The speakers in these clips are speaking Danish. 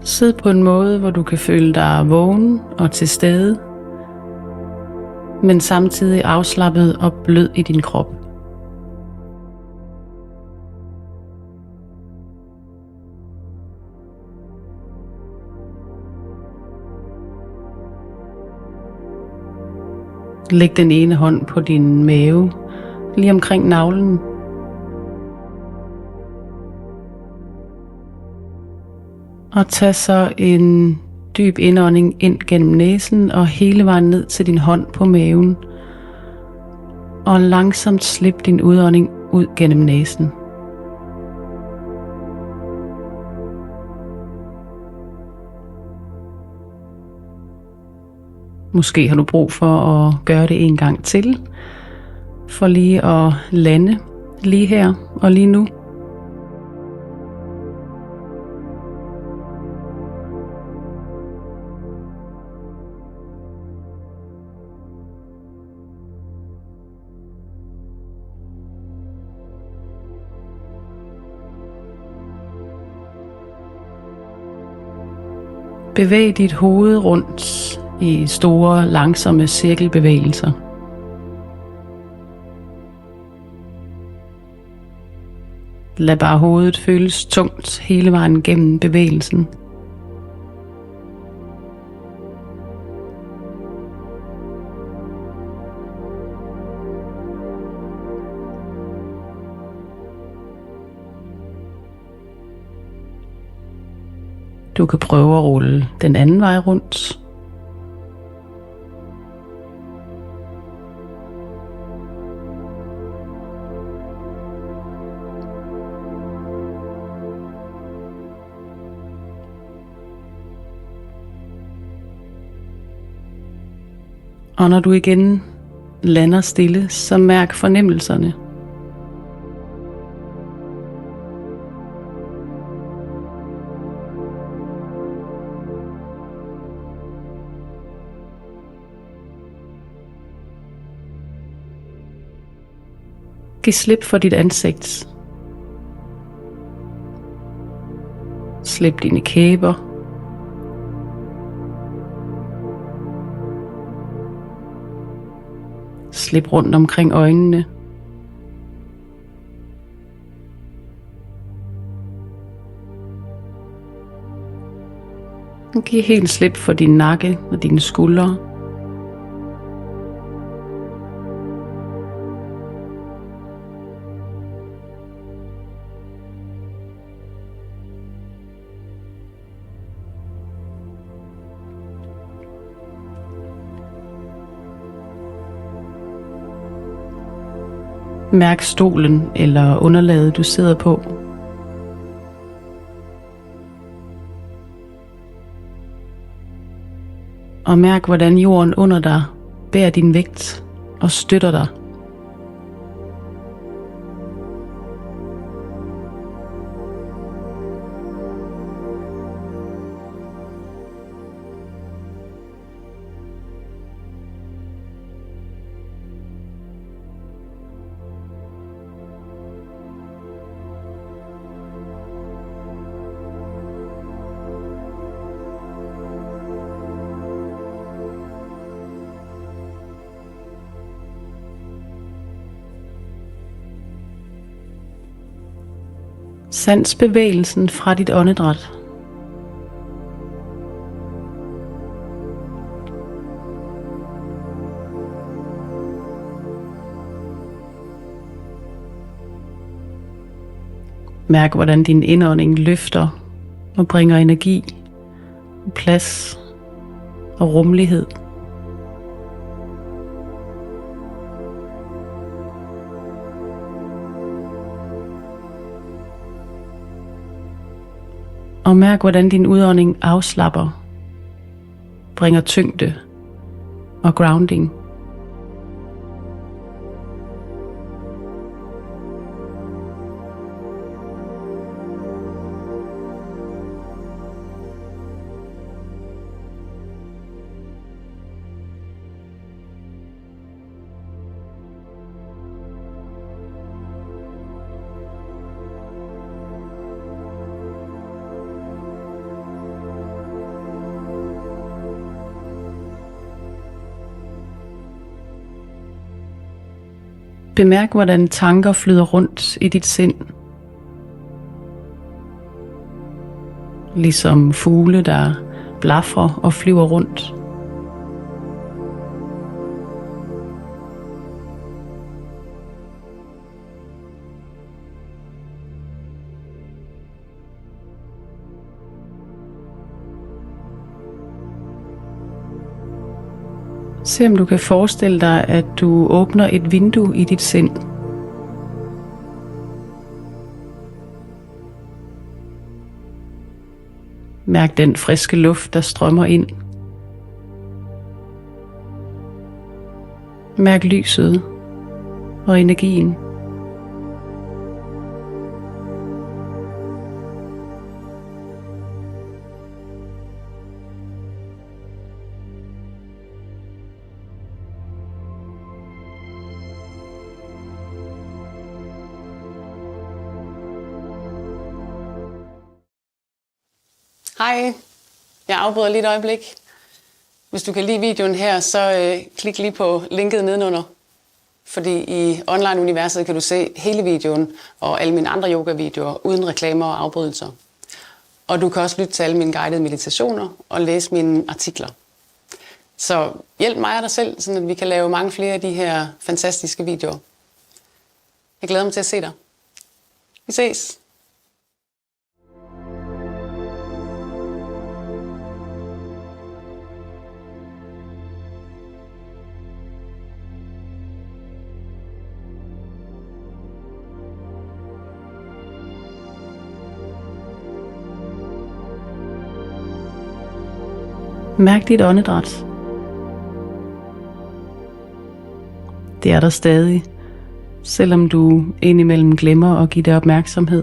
Sid på en måde, hvor du kan føle dig vågen og til stede, men samtidig afslappet og blød i din krop. Læg den ene hånd på din mave, lige omkring navlen. Og tag så en dyb indånding ind gennem næsen og hele vejen ned til din hånd på maven. Og langsomt slip din udånding ud gennem næsen. Måske har du brug for at gøre det en gang til, for lige at lande lige her og lige nu. Bevæg dit hoved rundt i store, langsomme cirkelbevægelser. Lad bare hovedet føles tungt hele vejen gennem bevægelsen. Du kan prøve at rulle den anden vej rundt. Og når du igen lander stille, så mærk fornemmelserne. Giv slip for dit ansigt. Slip dine kæber. Slip rundt omkring øjnene. Og giv helt slip for din nakke og dine skuldre. Mærk stolen eller underlaget, du sidder på. Og mærk, hvordan jorden under dig bærer din vægt og støtter dig. Sans bevægelsen fra dit åndedræt. Mærk, hvordan din indånding løfter og bringer energi, plads og rummelighed. Og mærk, hvordan din udånding afslapper, bringer tyngde og grounding. Bemærk, hvordan tanker flyder rundt i dit sind. Ligesom fugle, der blafrer og flyver rundt. Se om du kan forestille dig, at du åbner et vindue i dit sind. Mærk den friske luft, der strømmer ind. Mærk lyset og energien. Hej, jeg afbryder lige et øjeblik. Hvis du kan lide videoen her, så klik lige på linket nedenunder. Fordi i online-universet kan du se hele videoen og alle mine andre yoga-videoer uden reklamer og afbrydelser. Og du kan også lytte til alle mine guidede meditationer og læse mine artikler. Så hjælp mig og dig selv, så at vi kan lave mange flere af de her fantastiske videoer. Jeg glæder mig til at se dig. Vi ses! Mærk dit åndedræt. Det er der stadig, selvom du indimellem glemmer at give det opmærksomhed.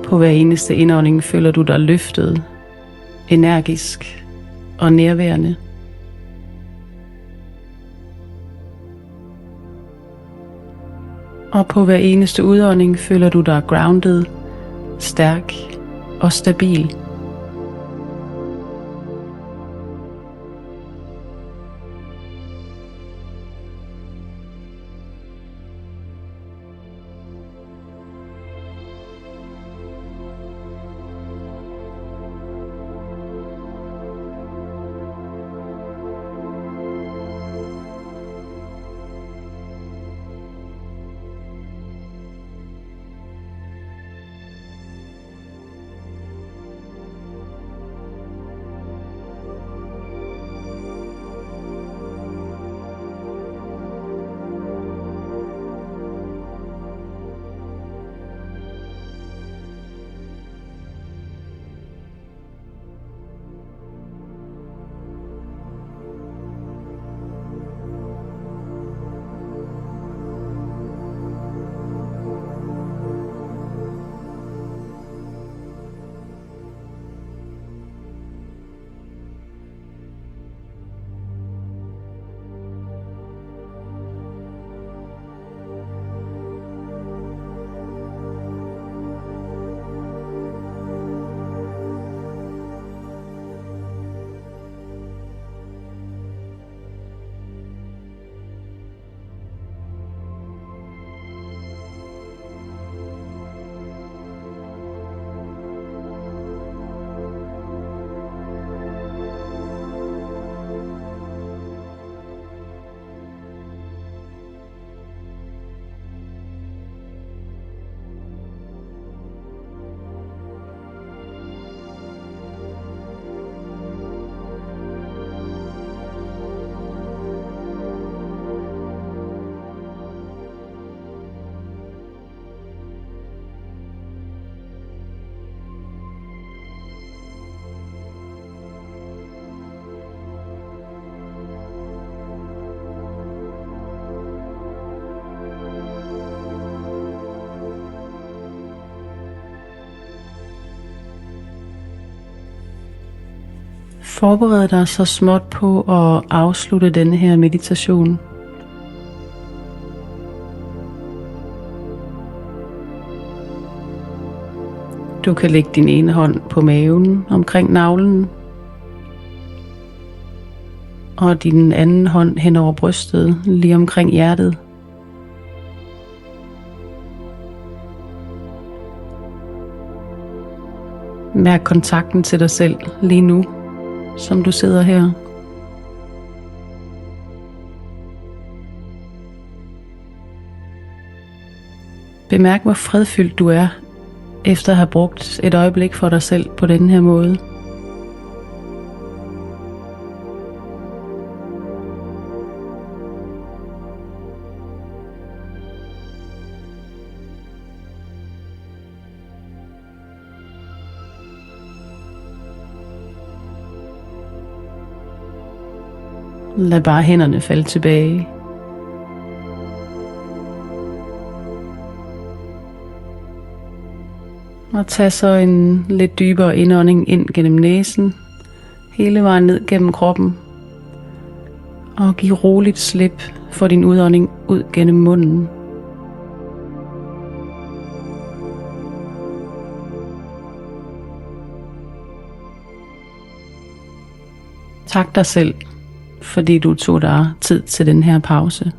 På hver eneste indånding føler du dig løftet, energisk og nærværende. Og på hver eneste udånding føler du dig grounded, stærk og stabil. Forbered dig så småt på at afslutte denne her meditation. Du kan lægge din ene hånd på maven omkring navlen, og din anden hånd hen over brystet, lige omkring hjertet. Mærk kontakten til dig selv lige nu, som du sidder her. Bemærk, hvor fredfyldt du er, efter at have brugt et øjeblik for dig selv på denne her måde. Lad bare hænderne falde tilbage. Og tag så en lidt dybere indånding ind gennem næsen, hele vejen ned gennem kroppen. Og giv roligt slip for din udånding ud gennem munden. Tak dig selv, fordi du tog dig tid til den her pause.